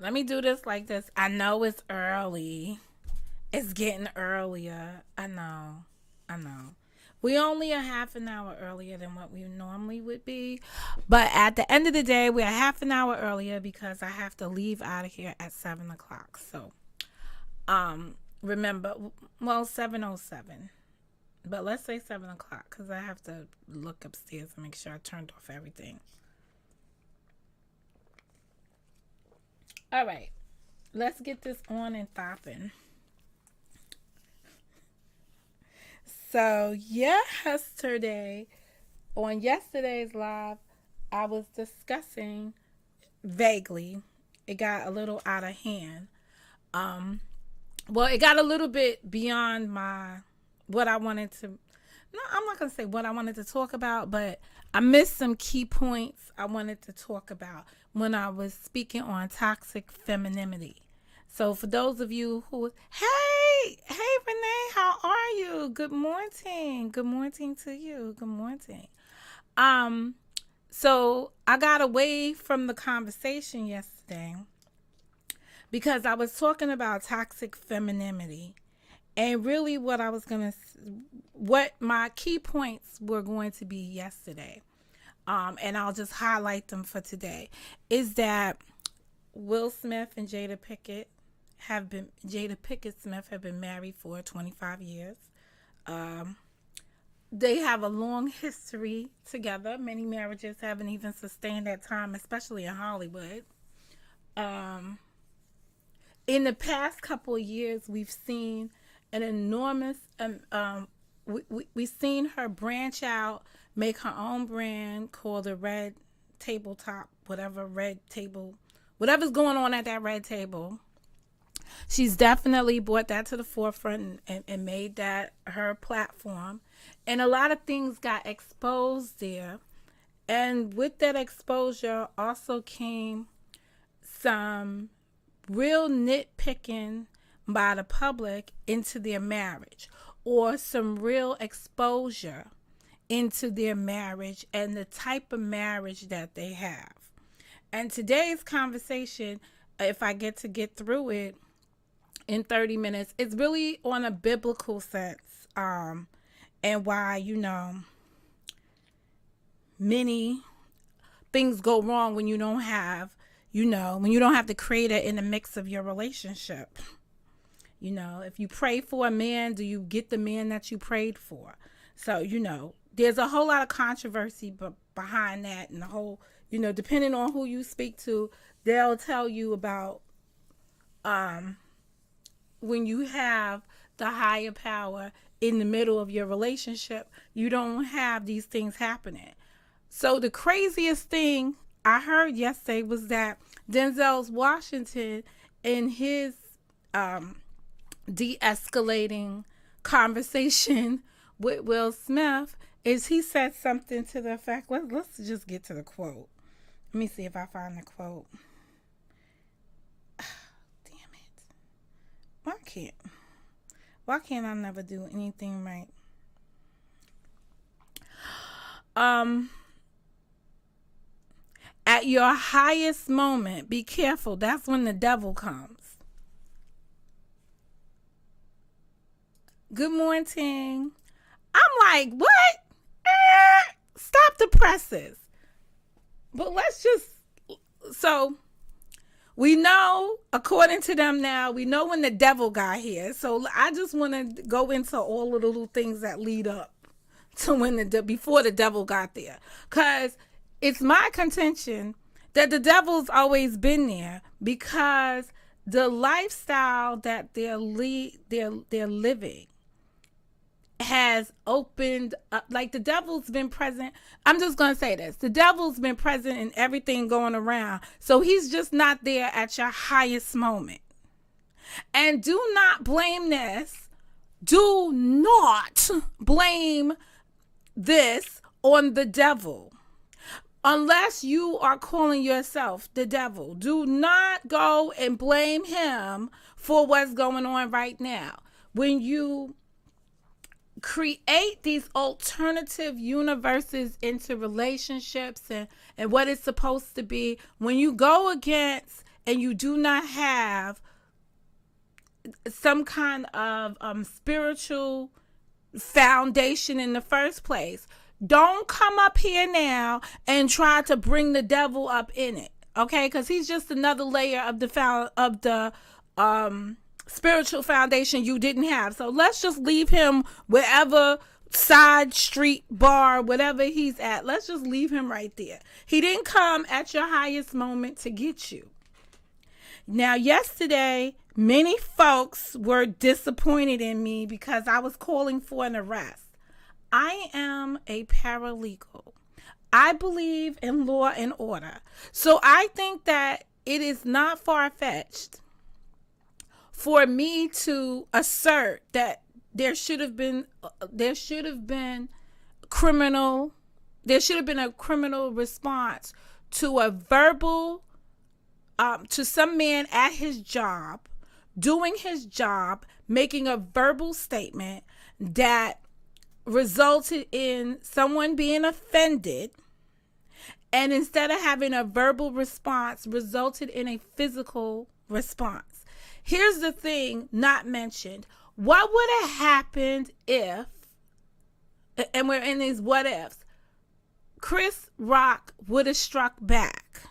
Let me do this like this. I know it's early. It's getting earlier. I know. I know. We only a half an hour earlier than what we normally would be. But at the end of the day, we're a half an hour earlier because I have to leave out of here at 7 o'clock. So remember, well, 7:07. But let's say 7 o'clock because I have to look upstairs and make sure I turned off everything. All right. Let's get this on and popping. So yesterday, on yesterday's live, I was discussing vaguely. It got a little out of hand. Um, well, it got a little bit beyond my what I wanted to. No, I'm not gonna say what I wanted to talk about, but I missed some key points I wanted to talk about when I was speaking on toxic femininity. So for those of you who, hey Renee, how are you? Good morning. Good morning to you. Good morning. Um, so I got away from the conversation yesterday because I was talking about toxic femininity. And really what my key points were going to be yesterday, and I'll just highlight them for today, is that Will Smith and Jada Pickett Smith have been married for 25 years. Um, they have a long history together. Many marriages haven't even sustained that time, especially in Hollywood. Um, in the past couple of years, we've seen an enormous, we've seen her branch out, make her own brand called the Red Tabletop, whatever's going on at that red table. She's definitely brought that to the forefront and made that her platform. And a lot of things got exposed there. And with that exposure also came some real nitpicking by the public into their marriage, or some real exposure into their marriage and the type of marriage that they have. And today's conversation, if I get through it in 30 minutes, it's really on a biblical sense, and why, many things go wrong when you don't have, when you don't have the creator in the mix of your relationship. If you pray for a man, do you get the man that you prayed for? So, there's a whole lot of controversy behind that, and the whole, depending on who you speak to, they'll tell you about when you have the higher power in the middle of your relationship, you don't have these things happening. So the craziest thing I heard yesterday was that Denzel's Washington, in his um, de-escalating conversation with Will Smith, is he said something to the effect, let's just get to the quote. Let me see if I find the quote. Damn it. Why can't I never do anything right? Um at your highest moment, be careful. That's when the devil comes. Good morning. I'm like, what? Stop the presses. But let's just, so we know, according to them now, we know when the devil got here. So I just want to go into all of the little things that lead up to before the devil got there. Because it's my contention that the devil's always been there, because the lifestyle that they're living has opened up. Like, the devil's been present. I'm just going to say this. The devil's been present in everything going around. So he's just not there at your highest moment. And do not blame this. Do not blame this on the devil. Unless you are calling yourself the devil. Do not go and blame him for what's going on right now. When you create these alternative universes into relationships and what it's supposed to be, when you go against and you do not have some kind of spiritual foundation in the first place, don't come up here now and try to bring the devil up in it, okay? Because he's just another layer of the spiritual foundation you didn't have. So let's just leave him wherever side street bar, whatever he's at. Let's just leave him right there. He didn't come at your highest moment to get you. Now, yesterday, many folks were disappointed in me because I was calling for an arrest. I am a paralegal. I believe in law and order. So I think that it is not far-fetched for me to assert that there should have been a criminal response to a verbal to some man at his job, doing his job, making a verbal statement that resulted in someone being offended, and instead of having a verbal response, resulted in a physical response. Here's the thing not mentioned. What would have happened if, and we're in these what ifs, Chris Rock would have struck back?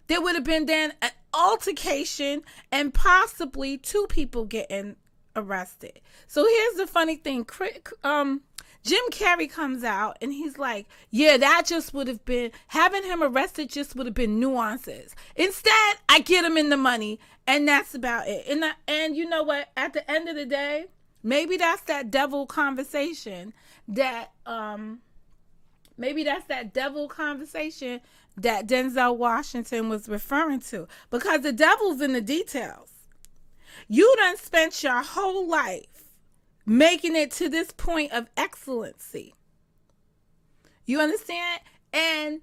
There would have been then an altercation and possibly 2 people getting arrested. So here's the funny thing. Jim Carrey comes out and he's like, yeah, that just would have been, having him arrested just would have been nuances. Instead, I get him in the money, and that's about it. And you know what? At the end of the day, maybe that's that devil conversation that Denzel Washington was referring to, because the devil's in the details. You done spent your whole life making it to this point of excellency. You understand? And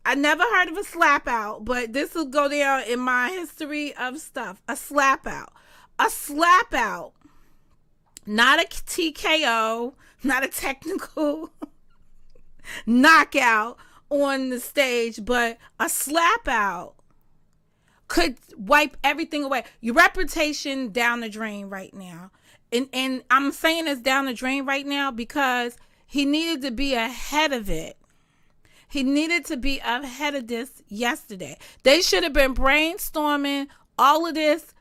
I never heard of a slap out, but this will go down in my history of stuff. A slap out. A slap out. Not a TKO, not a technical knockout on the stage, but a slap out could wipe everything away. Your reputation down the drain right now. And I'm saying it's down the drain right now because he needed to be ahead of it. He needed to be ahead of this yesterday. They should have been brainstorming all of this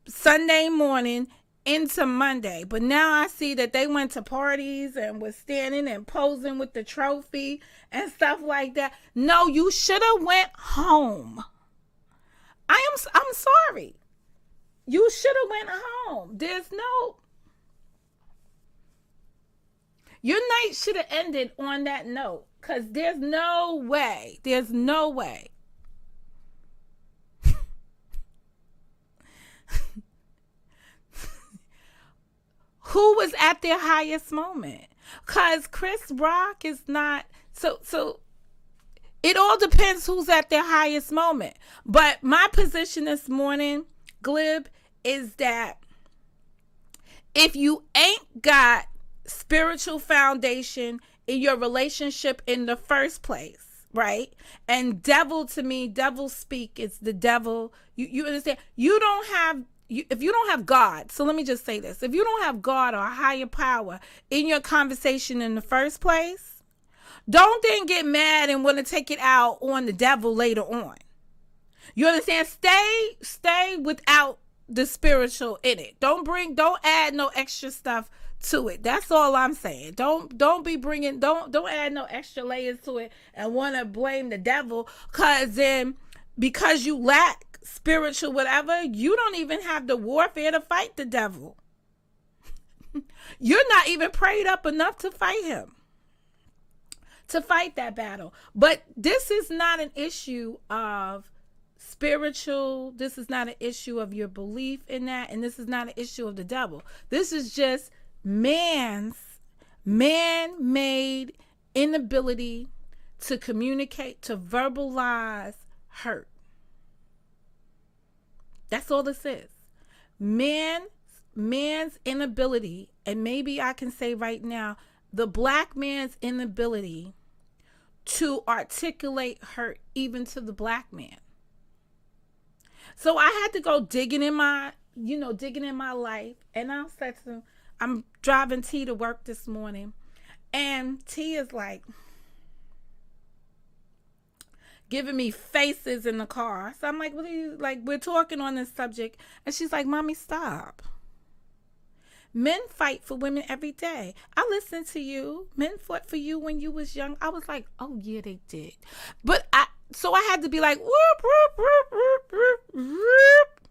Sunday morning into Monday. But now I see that they went to parties and was standing and posing with the trophy and stuff like that. No, you should have went home. I'm sorry. You should have went home. Your night should have ended on that note, because there's no way. Who was at their highest moment? Because Chris Rock is not, so it all depends who's at their highest moment. But my position this morning, Glib, is that if you ain't got spiritual foundation in your relationship in the first place, right? And devil, to me, devil speak is the devil. You understand? If you don't have God, so let me just say this. If you don't have God or a higher power in your conversation in the first place, don't then get mad and want to take it out on the devil later on. You understand? Stay without the spiritual in it. Don't add no extra stuff to it. That's all I'm saying. Don't add no extra layers to it and want to blame the devil, because you lack spiritual whatever, you don't even have the warfare to fight the devil. You're not even prayed up enough to fight him, to fight that battle. But this is not an issue of spiritual. This is not an issue of your belief in that. And this is not an issue of the devil. This is just man-made inability to communicate, to verbalize hurt. That's all this is. Man's inability, and maybe I can say right now, the black man's inability to articulate her even to the black man. So I had to go digging in my life. And I said to him, I'm driving T to work this morning. And T is like giving me faces in the car. So I'm like, what are you, like, we're talking on this subject. And she's like, Mommy, stop. Men fight for women every day. I listened to you. Men fought for you when you was young. I was like, oh yeah, they did. So I had to be like, whoop, whoop, whoop, whoop, whoop, whoop.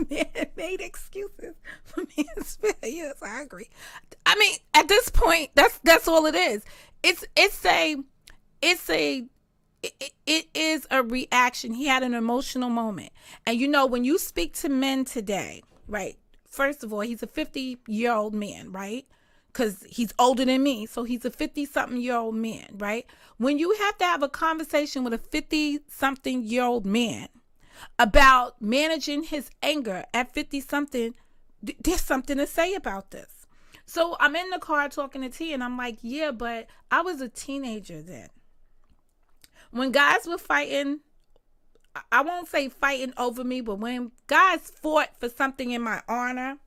Man made excuses for men's failures. I agree. I mean, at this point, that's all it is. It is a reaction. He had an emotional moment. And when you speak to men today, right? First of all, he's a 50-year-old man, right? Because he's older than me. So he's a 50-something-year-old man, right? When you have to have a conversation with a 50-something-year-old man about managing his anger at 50-something, there's something to say about this. So I'm in the car talking to T, and I'm like, yeah, but I was a teenager then. When guys were fighting, I won't say fighting over me, but when guys fought for something in my honor,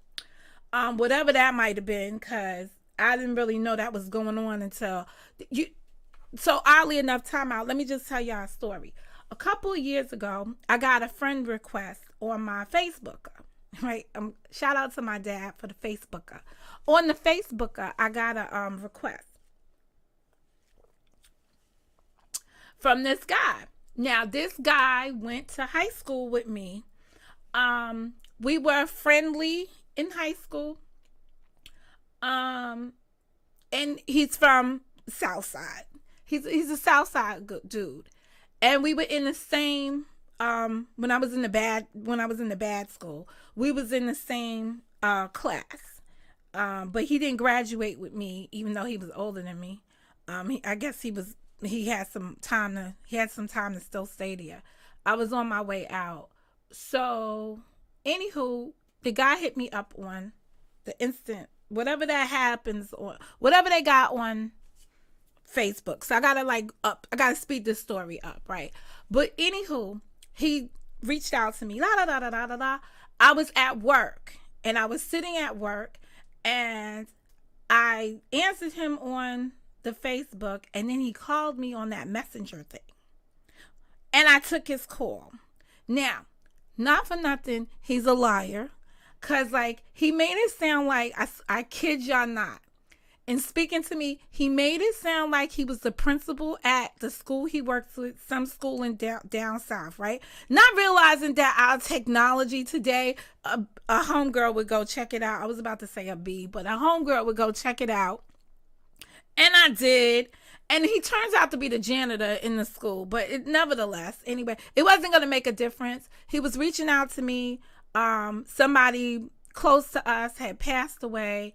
whatever that might have been, because I didn't really know that was going on until you. So oddly enough, time out. Let me just tell y'all a story. A couple of years ago, I got a friend request on my Facebooker. Right? Shout out to my dad for the Facebooker. On the Facebooker, I got a request from this guy. Now, this guy went to high school with me. We were friendly in high school. And he's from Southside. He's a Southside dude. And we were in the same when I was in the bad school, we was in the same class. But he didn't graduate with me, even though he was older than me. I guess he had some time to still stay there. I was on my way out. So, anywho, the guy hit me up on the instant, whatever that happens, or whatever they got on Facebook. So I gotta speed this story up, right? But anywho, he reached out to me. I was at work, and I was sitting at work, and I answered him on the Facebook, and then he called me on that messenger thing, and I took his call. Now, not for nothing, he's a liar, cause he made it sound like I kid y'all not. In speaking to me, he made it sound like he was the principal at the school he works with, some school in down south, right? Not realizing that our technology today, a homegirl would go check it out. I was about to say a B, but a homegirl would go check it out. And I did. And he turns out to be the janitor in the school. But nevertheless, anyway, it wasn't going to make a difference. He was reaching out to me. Somebody close to us had passed away.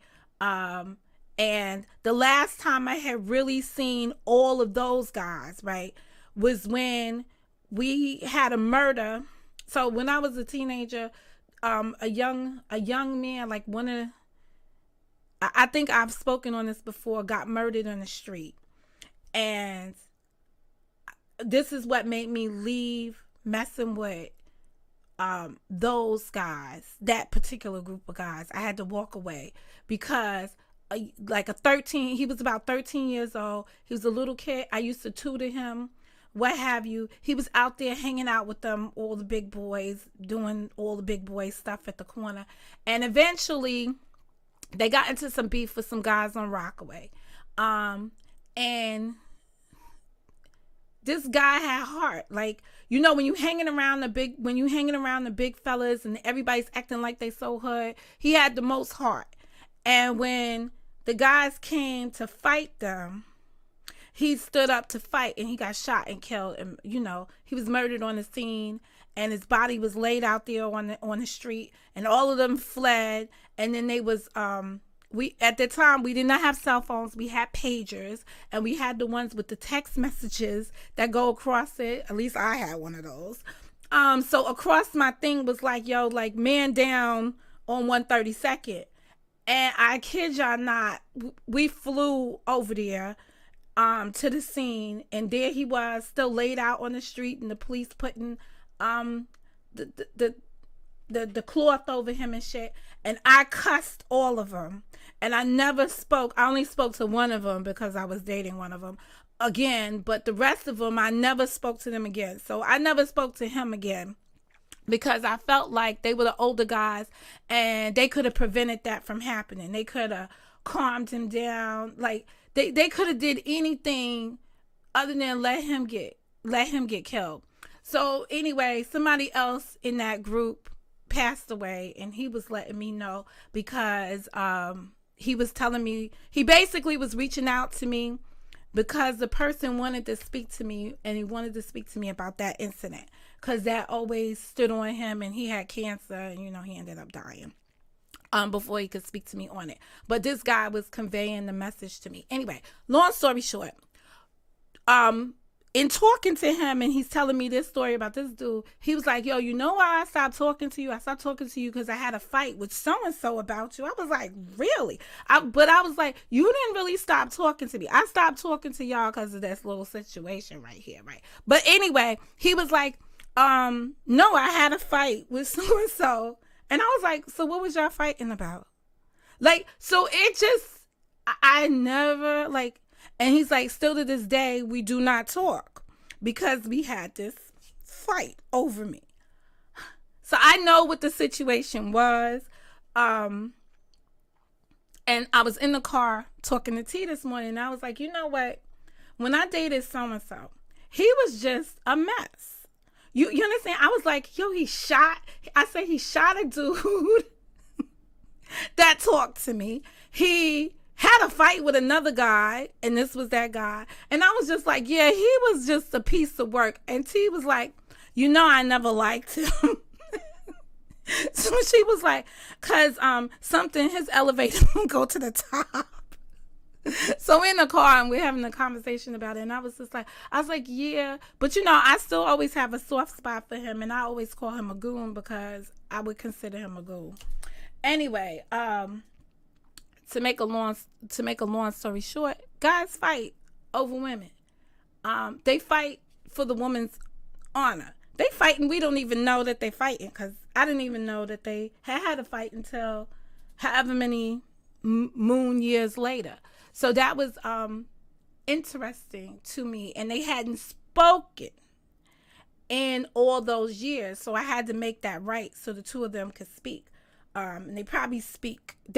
And the last time I had really seen all of those guys, right, was when we had a murder. So when I was a teenager, a young man, I think I've spoken on this before, got murdered on the street. And this is what made me leave messing with those guys, that particular group of guys. I had to walk away because he was about 13 years old. He was a little kid. I used to tutor him, what have you. He was out there hanging out with them, all the big boys, doing all the big boy stuff at the corner. And eventually they got into some beef with some guys on Rockaway. And this guy had heart. When you hanging around the big fellas and everybody's acting like they so hood, he had the most heart. And when the guys came to fight them, he stood up to fight, and he got shot and killed. And he was murdered on the scene, and his body was laid out there on the street, and all of them fled. And then they was at the time, we did not have cell phones. We had pagers, and we had the ones with the text messages that go across it. At least I had one of those. So across my thing was man down on 132nd. And I kid y'all not, we flew over there to the scene, and there he was, still laid out on the street, and the police putting um the the the cloth over him and shit. And I cussed all of them, and I never spoke. I only spoke to one of them because I was dating one of them again, but the rest of them I never spoke to them again. So I never spoke to him again because I felt like they were the older guys and they could have prevented that from happening. They could have calmed him down. Like they could have did anything other than let him get killed. So anyway, somebody else in that group passed away, and he was letting me know because he was telling me, he basically was reaching out to me because the person wanted to speak to me, and he wanted to speak to me about that incident because that always stood on him, and he had cancer, and he ended up dying before he could speak to me on it. But this guy was conveying the message to me. Anyway, long story short, in talking to him, and he's telling me this story about this dude, he was like, yo, you know why I stopped talking to you? I stopped talking to you because I had a fight with so-and-so about you. I was like, really? But I was like, you didn't really stop talking to me. I stopped talking to y'all because of this little situation right here, right? But anyway, he was like, no, I had a fight with so-and-so. And I was like, so what was y'all fighting about? Like, so it just, I never, like, and he's like, still to this day, we do not talk because we had this fight over me. So I know what the situation was. And I was in the car talking to T this morning, and I was like, you know what? When I dated so-and-so, he was just a mess. You understand? I was like, yo, he shot a dude that talked to me. He had a fight with another guy, and this was that guy. And I was just like, yeah, he was just a piece of work. And T was like, I never liked him. So she was like, because his elevator won't go to the top. So we're in the car and we're having a conversation about it, and I was like, yeah, but I still always have a soft spot for him, and I always call him a goon because I would consider him a goon. Anyway, to make a long story short, guys fight over women. They fight for the woman's honor. They fight, and we don't even know that they're fighting, because I didn't even know that they had a fight until however many moon years later. So that was interesting to me, and they hadn't spoken in all those years, so I had to make that right so the two of them could speak. And they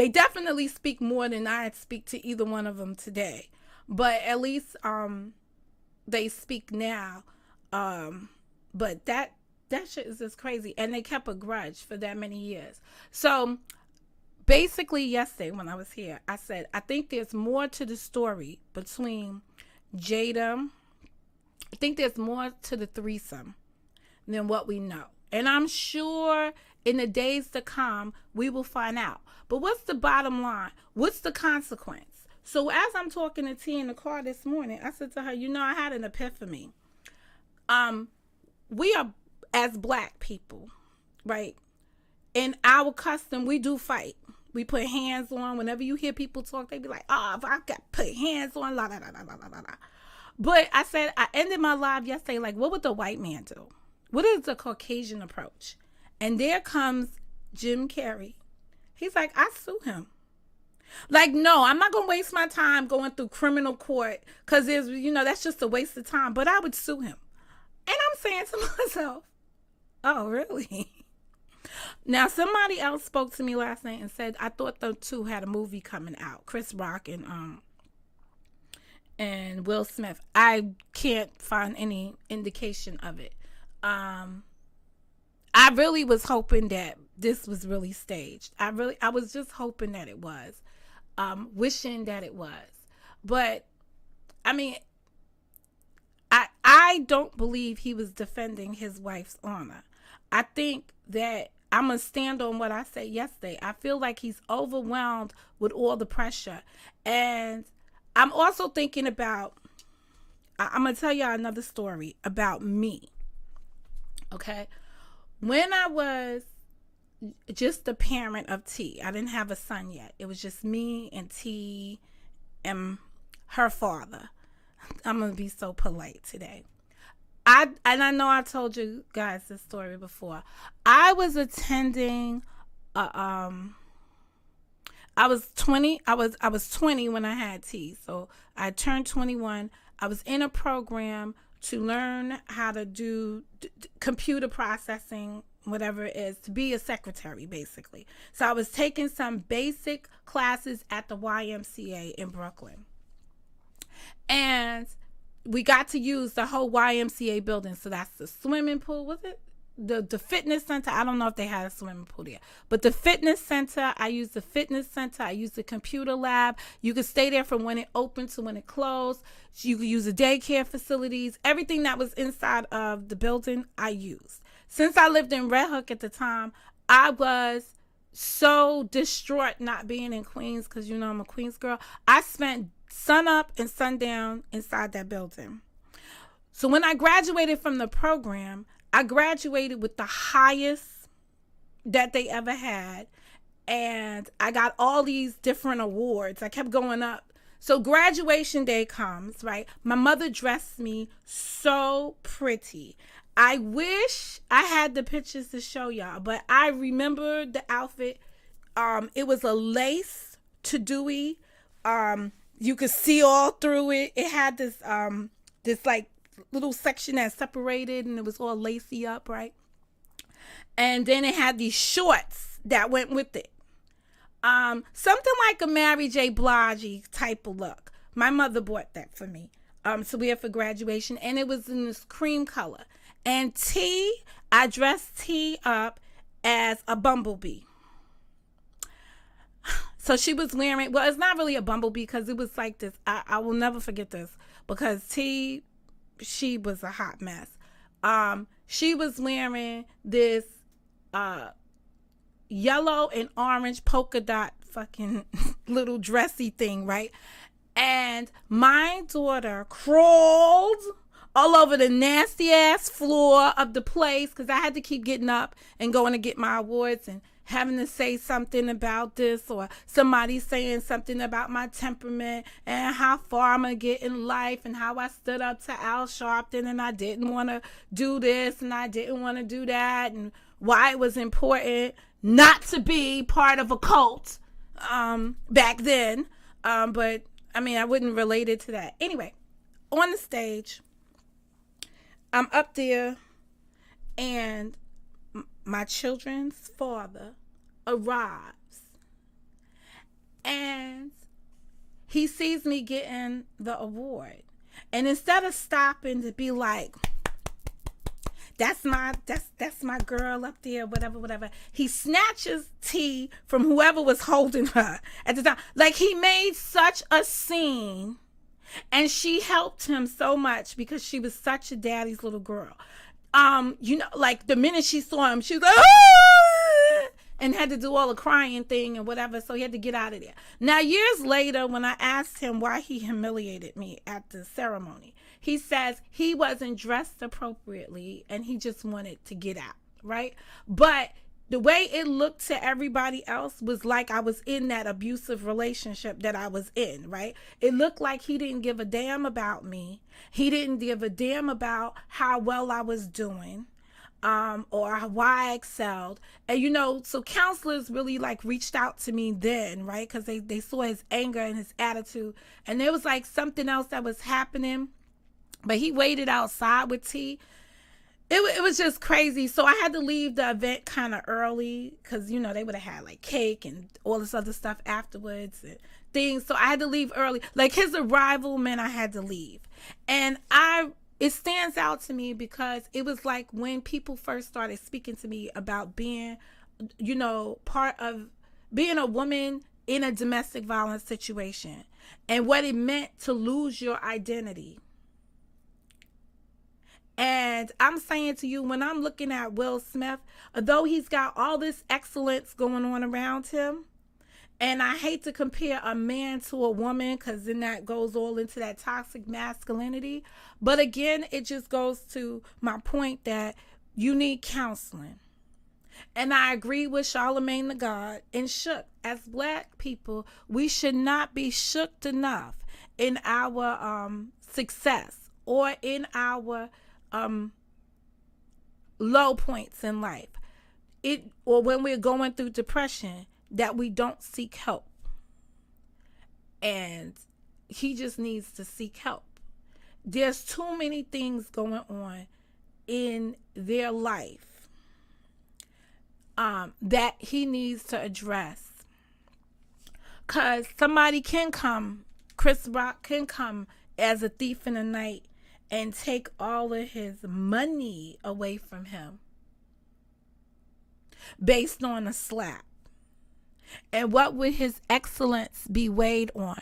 definitely speak more than I speak to either one of them today, but at least they speak now. But that shit is just crazy, and they kept a grudge for that many years. So basically yesterday when I was here, I said, I think there's more to the story between Jada. I think there's more to the threesome than what we know. And I'm sure in the days to come, we will find out. But what's the bottom line? What's the consequence? So as I'm talking to T in the car this morning, I said to her, I had an epiphany. We are, as black people, right? In our custom, we do fight. We put hands on. Whenever you hear people talk, they be like, oh, if I got put hands on, la, la, la, la, la, la, la. But I said, I ended my live yesterday, like, what would the white man do? What is the Caucasian approach? And there comes Jim Carrey. He's like, I sue him. Like, no, I'm not going to waste my time going through criminal court because there's, that's just a waste of time. But I would sue him. And I'm saying to myself, oh, really? Now, somebody else spoke to me last night and said, I thought the two had a movie coming out, Chris Rock and Will Smith. I can't find any indication of it. I really was hoping that this was really staged. I was just hoping that it was, wishing that it was. But, I mean, I don't believe he was defending his wife's honor. I think that I'm going to stand on what I said yesterday. I feel like he's overwhelmed with all the pressure. And I'm also thinking about, I'm going to tell y'all another story about me. Okay? When I was just the parent of T. I didn't have a son yet. It was just me and T and her father. I'm going to be so polite today. I know I told you guys this story before. I was attending I was 20. I was 20 when I had T. So I turned 21. I was in a program to learn how to do computer processing, whatever it is, to be a secretary, basically. So I was taking some basic classes at the YMCA in Brooklyn. And we got to use the whole YMCA building. So that's the swimming pool, was it? The fitness center. I don't know if they had a swimming pool there, but the fitness center, I used the fitness center. I used the computer lab. You could stay there from when it opened to when it closed. You could use the daycare facilities. Everything that was inside of the building, I used. Since I lived in Red Hook at the time, I was so distraught not being in Queens, because you know I'm a Queens girl. I spent sun up and sundown inside that building. So when I graduated from the program, I graduated with the highest that they ever had. And I got all these different awards. I kept going up. So graduation day comes, right? My mother dressed me so pretty. I wish I had the pictures to show y'all, but I remember the outfit. It was a lace to Dewey. You could see all through it. It had this like little section that separated, and it was all lacy up, right? And then it had these shorts that went with it. Something like a Mary J. Blige type of look. My mother bought that for me to wear for graduation, and it was in this cream color. And I dressed T up as a bumblebee. So she was wearing, well, it's not really a bumblebee because it was like this. I will never forget this, because she was a hot mess. She was wearing this yellow and orange polka dot fucking little dressy thing, right? And my daughter crawled all over the nasty ass floor of the place, because I had to keep getting up and going to get my awards and having to say something about this, or somebody saying something about my temperament and how far I'm going to get in life, and how I stood up to Al Sharpton and I didn't want to do this and I didn't want to do that, and why it was important not to be part of a cult back then. But I mean, I wouldn't relate it to that. Anyway, on the stage, I'm up there, and my children's father arrives, and he sees me getting the award, and instead of stopping to be like, that's my girl up there, whatever, he snatches T from whoever was holding her at the time. Like, he made such a scene, and she helped him so much because she was such a daddy's little girl. You know, like the minute she saw him, she was like, ah! And had to do all the crying thing and whatever, so he had to get out of there. Now, years later, when I asked him why he humiliated me at the ceremony, he says he wasn't dressed appropriately and he just wanted to get out, right? But the way it looked to everybody else was like I was in that abusive relationship that I was in, right? It looked like he didn't give a damn about me. He didn't give a damn about how well I was doing, or why I excelled. And, you know, so counselors really like reached out to me then, right? Because they saw his anger and his attitude. And there was like something else that was happening. But he waited outside with T. It was just crazy. So I had to leave the event kind of early because, you know, they would have had like cake and all this other stuff afterwards and things. So I had to leave early. Like, his arrival meant I had to leave. And it stands out to me because it was like when people first started speaking to me about being, you know, part of being a woman in a domestic violence situation and what it meant to lose your identity. And I'm saying to you, when I'm looking at Will Smith, although he's got all this excellence going on around him, and I hate to compare a man to a woman because then that goes all into that toxic masculinity. But again, it just goes to my point that you need counseling. And I agree with Charlemagne the God and shook. As black people, we should not be shook enough in our success or in our low points in life. Or when we're going through depression, that we don't seek help. And he just needs to seek help. There's too many things going on in their life that he needs to address. Because somebody can come, Chris Rock can come as a thief in the night and take all of his money away from him based on a slap. And what would his excellence be weighed on?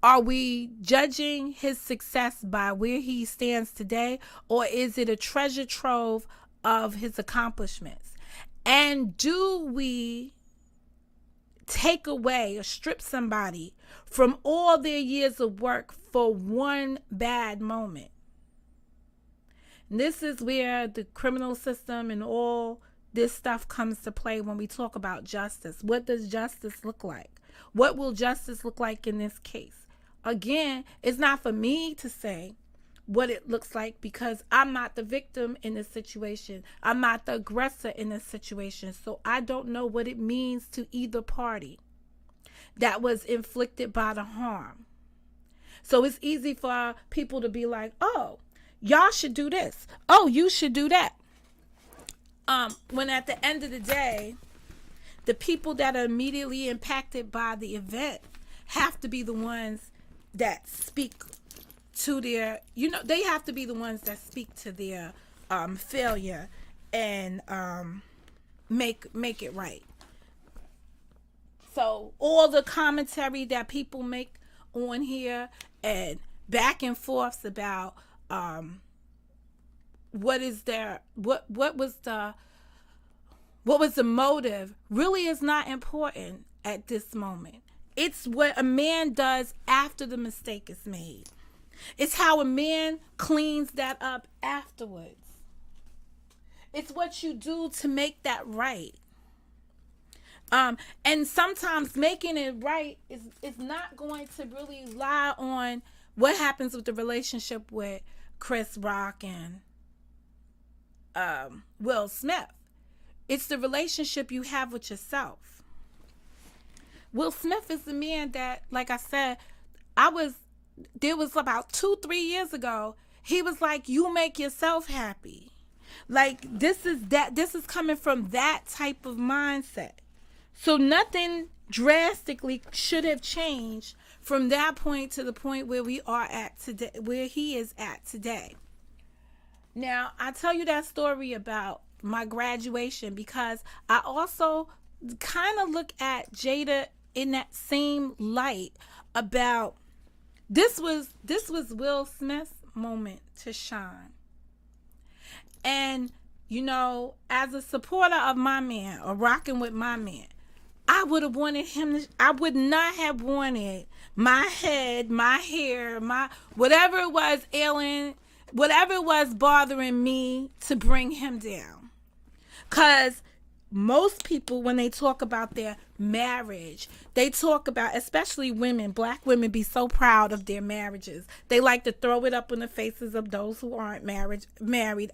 Are we judging his success by where he stands today, or is it a treasure trove of his accomplishments? And do we take away or strip somebody from all their years of work for one bad moment? And this is where the criminal system and all this stuff comes to play when we talk about justice. What does justice look like? What will justice look like in this case? Again, it's not for me to say what it looks like, because I'm not the victim in this situation. I'm not the aggressor in this situation. So I don't know what it means to either party that was inflicted by the harm. So it's easy for people to be like, oh, y'all should do this. Oh, you should do that. When at the end of the day, the people that are immediately impacted by the event have to be the ones that speak to their, they have to be the ones that speak to their failure and make it right. So all the commentary that people make on here and back and forths about what was the motive really is not important at this moment. It's what a man does after the mistake is made. It's how a man cleans that up afterwards. It's what you do to make that right. And sometimes making it right is not going to really lie on what happens with the relationship with Chris Rock and Will Smith. It's the relationship you have with yourself. Will Smith is the man that, like I said, there was about 2-3 years ago, he was like, you make yourself happy. Like, this is coming from that type of mindset. So nothing drastically should have changed from that point to the point where we are at today, where he is at today. Now, I tell you that story about my graduation because I also kind of look at Jada in that same light about this was Will Smith's moment to shine. And, as a supporter of my man or rocking with my man, I would not have wanted my head, my hair, whatever it was ailing, whatever it was bothering me to bring him down. Because most people, when they talk about their marriage, they talk about, especially women, black women be so proud of their marriages. They like to throw it up in the faces of those who aren't married.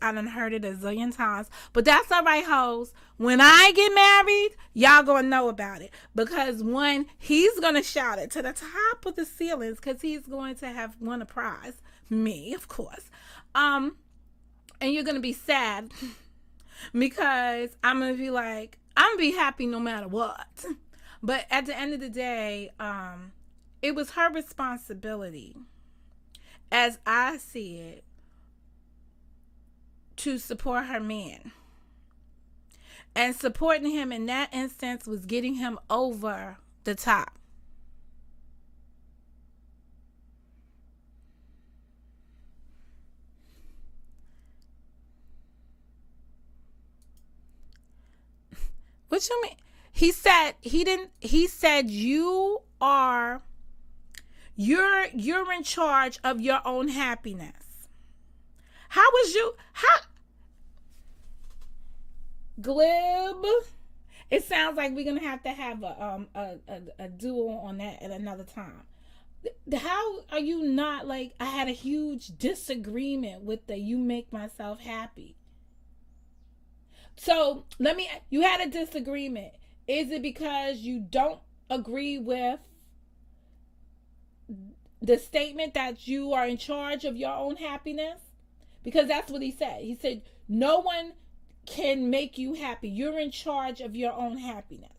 I done heard it a zillion times. But that's all right, hoes. When I get married, y'all gonna know about it. Because one, he's gonna shout it to the top of the ceilings because he's going to have won a prize. Me, of course. And you're gonna be sad because I'm going to be like, I'm going to be happy no matter what. But at the end of the day, it was her responsibility, as I see it, to support her man. And supporting him in that instance was getting him over the top. What you mean? He said you're in charge of your own happiness. glib. It sounds like we're gonna have a duo on that at another time. How are you not like? I had a huge disagreement with the "you make myself happy." So let me. You had a disagreement. Is it because you don't agree with the statement that you are in charge of your own happiness? Because that's what he said. He said, no one can make you happy. You're in charge of your own happiness.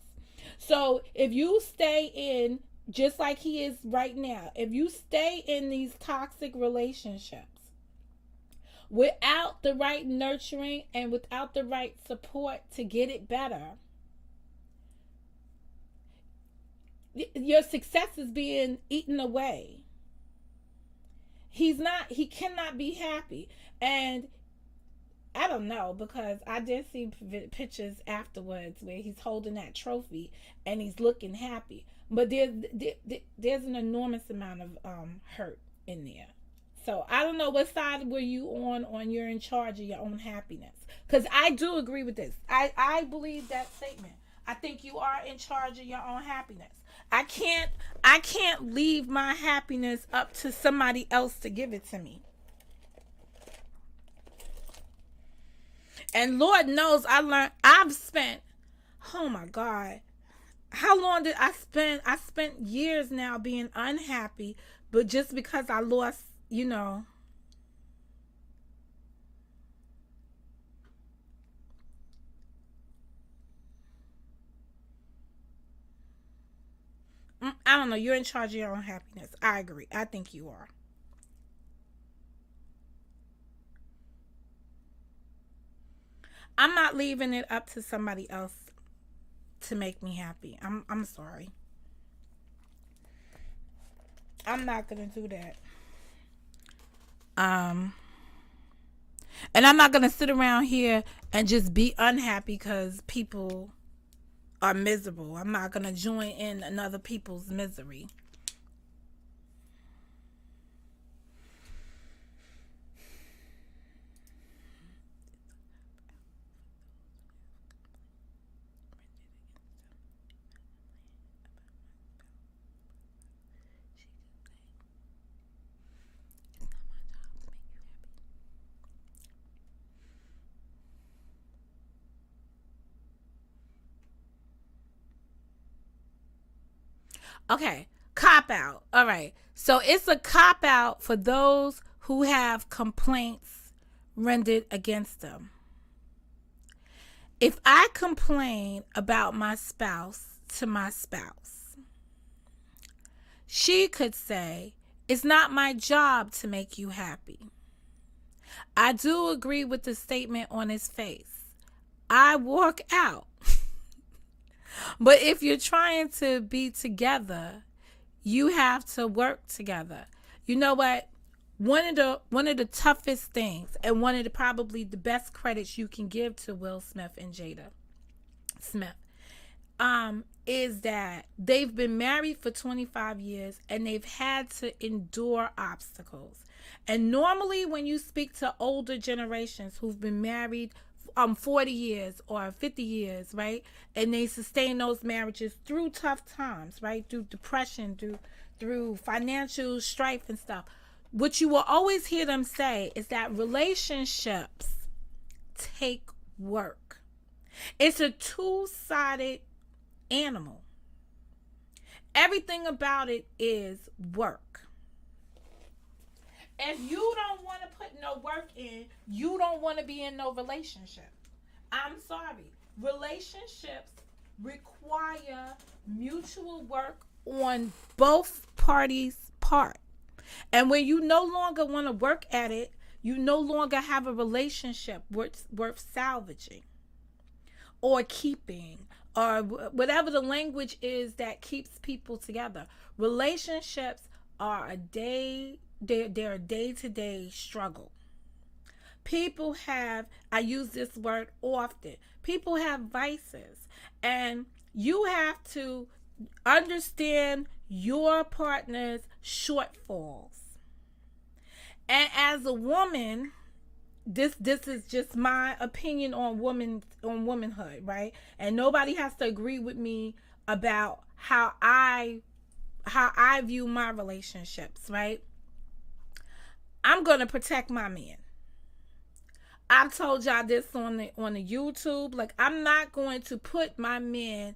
So if you stay in, just like he is right now, if you stay in these toxic relationships without the right nurturing and without the right support to get it better, your success is being eaten away. He cannot be happy. And I don't know, because I did see pictures afterwards where he's holding that trophy and he's looking happy. But there's an enormous amount of hurt in there. So I don't know, what side were you on you're in charge of your own happiness? Because I do agree with this. I believe that statement. I think you are in charge of your own happiness. I can't leave my happiness up to somebody else to give it to me. And Lord knows I've spent, oh my God, how long did I spend? I spent years now being unhappy, but just because I lost, I don't know, you're in charge of your own happiness. I agree. I think you are. I'm not leaving it up to somebody else to make me happy. I'm sorry. I'm not gonna do that. Um and I'm not gonna sit around here and just be unhappy because people are miserable. I'm not gonna join in another people's misery. Okay, cop out. All right. So it's a cop out for those who have complaints rendered against them. If I complain about my spouse to my spouse, she could say, it's not my job to make you happy. I do agree with the statement on his face. I walk out. But if you're trying to be together, you have to work together. You know what? One of the toughest things, and one of the probably the best credits you can give to Will Smith and Jada Smith, is that they've been married for 25 years and they've had to endure obstacles. And normally when you speak to older generations who've been married 40 years or 50 years, right? And they sustain those marriages through tough times, right? Through depression, through financial strife and stuff. What you will always hear them say is that relationships take work. It's a two-sided animal. Everything about it is work. If you don't want to put no work in, you don't want to be in no relationship. I'm sorry. Relationships require mutual work on both parties' part. And when you no longer want to work at it, you no longer have a relationship worth salvaging or keeping, or whatever the language is that keeps people together. Relationships are they're a day-to-day struggle. People have, I use this word often, people have vices, and you have to understand your partner's shortfalls. And as a woman, this is just my opinion on womanhood, right? And nobody has to agree with me about how I view my relationships, right? I'm gonna protect my man. I've told y'all this on the YouTube. Like, I'm not going to put my man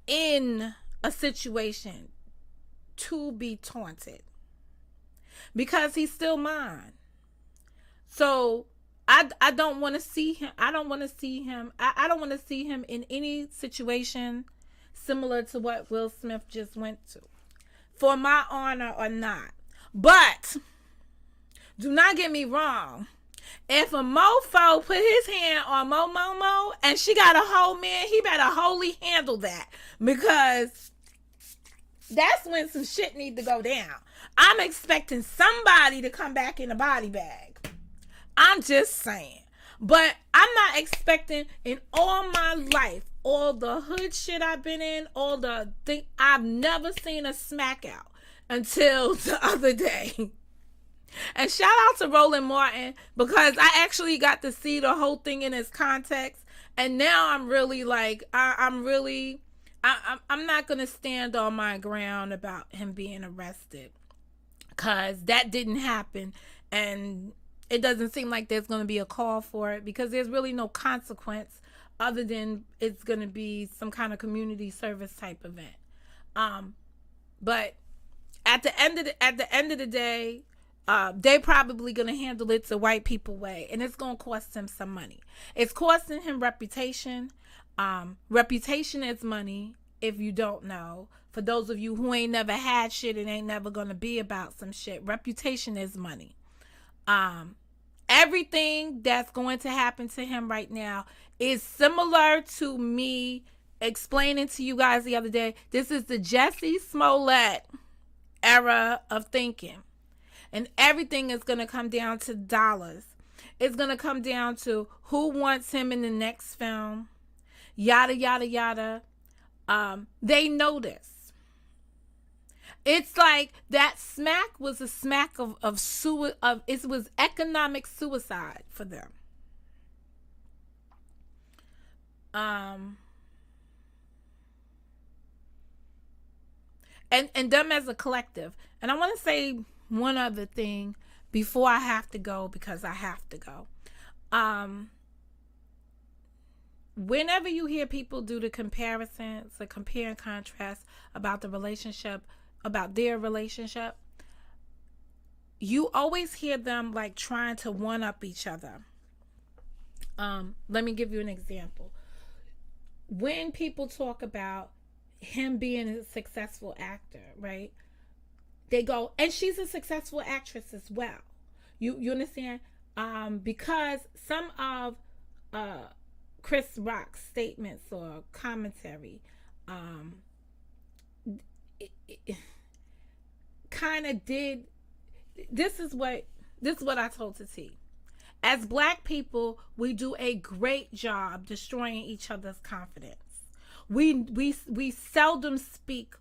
in a situation to be taunted because he's still mine. So I don't want to see him. I don't want to see him. I don't want to see him in any situation similar to what Will Smith just went to, for my honor or not. But do not get me wrong. If a mofo put his hand on Momo and she got a whole man, he better wholly handle that, because that's when some shit need to go down. I'm expecting somebody to come back in a body bag. I'm just saying. But I'm not expecting, in all my life, all the hood shit I've been in, all the thing, I've never seen a smack out until the other day. And shout out to Roland Martin, because I actually got to see the whole thing in its context. And now I'm really like, I'm not going to stand on my ground about him being arrested, because that didn't happen. And it doesn't seem like there's going to be a call for it, because there's really no consequence other than it's going to be some kind of community service type event. But at the end of the day, they probably going to handle it the white people way, and it's going to cost him some money. It's costing him reputation. Reputation is money, if you don't know. For those of you who ain't never had shit and ain't never going to be about some shit, reputation is money. Everything that's going to happen to him right now is similar to me explaining to you guys the other day. This is the Jussie Smollett era of thinking. And everything is going to come down to dollars. It's going to come down to who wants him in the next film. Yada, yada, yada. They know this. It's like that smack was a smack of it was economic suicide for them. And them as a collective. And I want to say one other thing before I have to go, because I have to go. Whenever you hear people do the comparisons, the compare and contrast about the relationship, about their relationship, you always hear them like trying to one up each other. Let me give you an example. When people talk about him being a successful actor, right? They go, and she's a successful actress as well. You understand? Because some of Chris Rock's statements or commentary kind of did. This is what I told to T. As Black people, we do a great job destroying each other's confidence. We seldom speak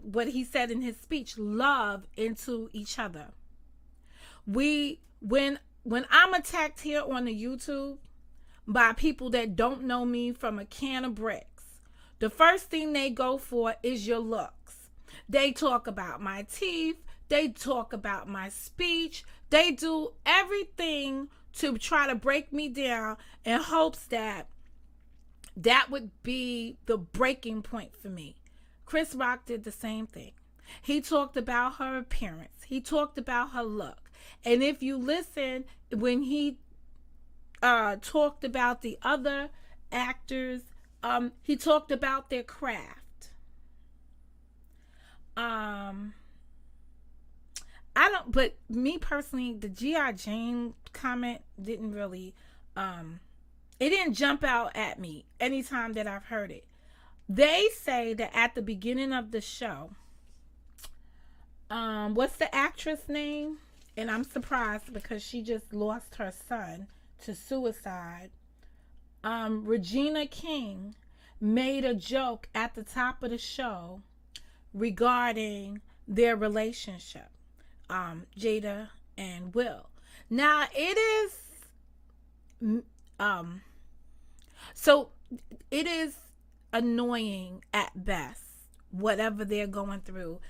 what he said in his speech, love into each other. When I'm attacked here on the YouTube by people that don't know me from a can of bricks, the first thing they go for is your looks. They talk about my teeth. They talk about my speech. They do everything to try to break me down in hopes that would be the breaking point for me. Chris Rock did the same thing. He talked about her appearance. He talked about her look. And if you listen, when he talked about the other actors, he talked about their craft. But me personally, the G.I. Jane comment didn't really, it didn't jump out at me anytime that I've heard it. They say that at the beginning of the show, what's the actress name? And I'm surprised because she just lost her son to suicide. Regina King made a joke at the top of the show regarding their relationship, Jada and Will. Now it is so it is annoying at best, whatever they're going through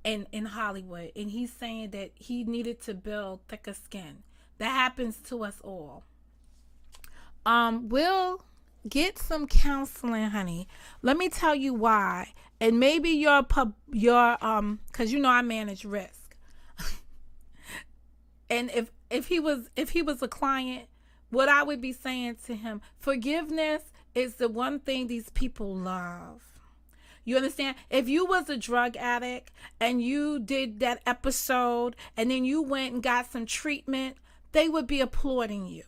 in Hollywood. And he's saying that he needed to build thicker skin. That happens to us all. We'll get some counseling, honey. Let me tell you why. And maybe your because you know I manage risk. And if he was a client, what I would be saying to him, forgiveness is the one thing these people love. You understand? If you was a drug addict and you did that episode and then you went and got some treatment, they would be applauding you.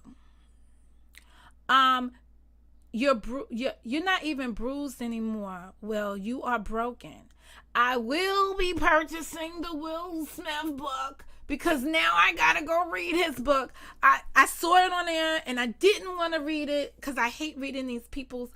You're not even bruised anymore. Well, you are broken. I will be purchasing the Will Smith book because now I gotta go read his book. I saw it on there and I didn't want to read it because I hate reading these people's.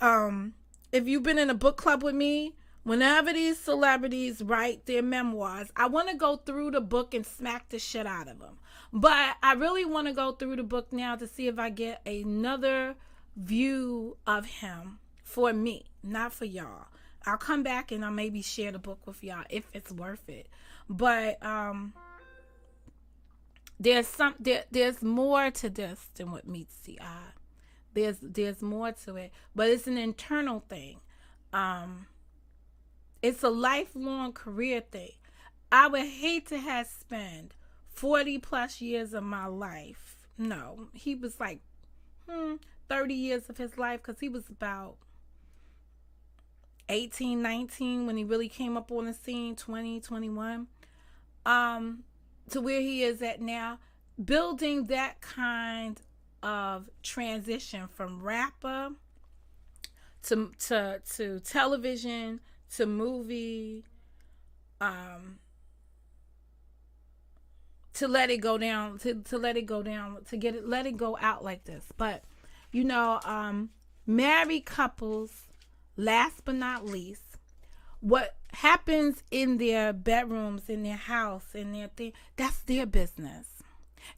If you've been in a book club with me, whenever these celebrities write their memoirs, I want to go through the book and smack the shit out of them. But I really want to go through the book now to see if I get another view of him for me, not for y'all. I'll come back and I'll maybe share the book with y'all if it's worth it. But there's more to this than what meets the eye. There's more to it, but it's an internal thing. It's a lifelong career thing. I would hate to have spent 40 plus years of my life. No, he was like 30 years of his life because he was about 18, 19 when he really came up on the scene, 20, 21. To where he is at now, building that kind of transition from rapper to television to movie, to let it go down, to let it go down, let it go out like this. But you know, married couples, last but not least, what happens in their bedrooms, in their house, in their thing, that's their business.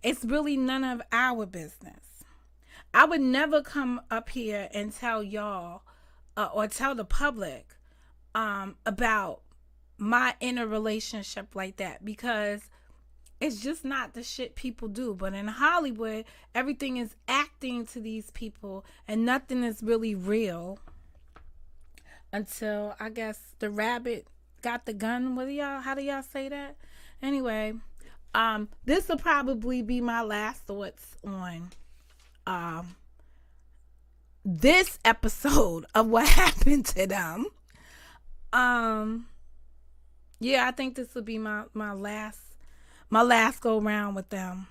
It's really none of our business. I would never come up here and tell y'all or tell the public about my inner relationship like that because it's just not the shit people do. But in Hollywood, everything is acting to these people and nothing is really real until, I guess, the rabbit got the gun. How do y'all say that? Anyway, this will probably be my last thoughts on this episode of what happened to them. Yeah, I think this will be my last go round with them.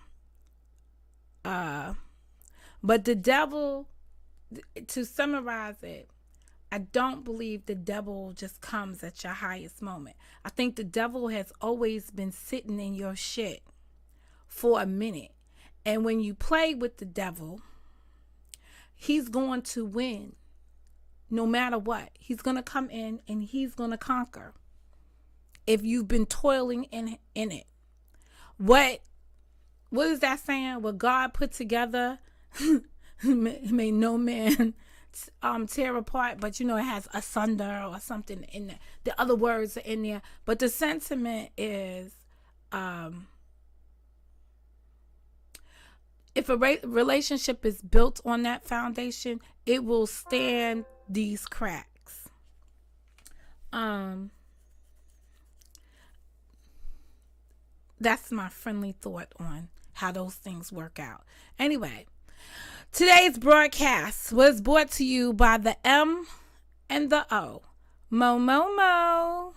But the devil, to summarize it, I don't believe the devil just comes at your highest moment. I think the devil has always been sitting in your shit for a minute. And when you play with the devil, he's going to win no matter what. He's going to come in and he's going to conquer if you've been toiling in it. What is that saying? What God put together may no man tear apart, but you know it has asunder or something in there. The other words are in there, but the sentiment is if a relationship is built on that foundation, it will stand these cracks. That's my friendly thought on how those things work out. Anyway, today's broadcast was brought to you by the M and the O. Mo.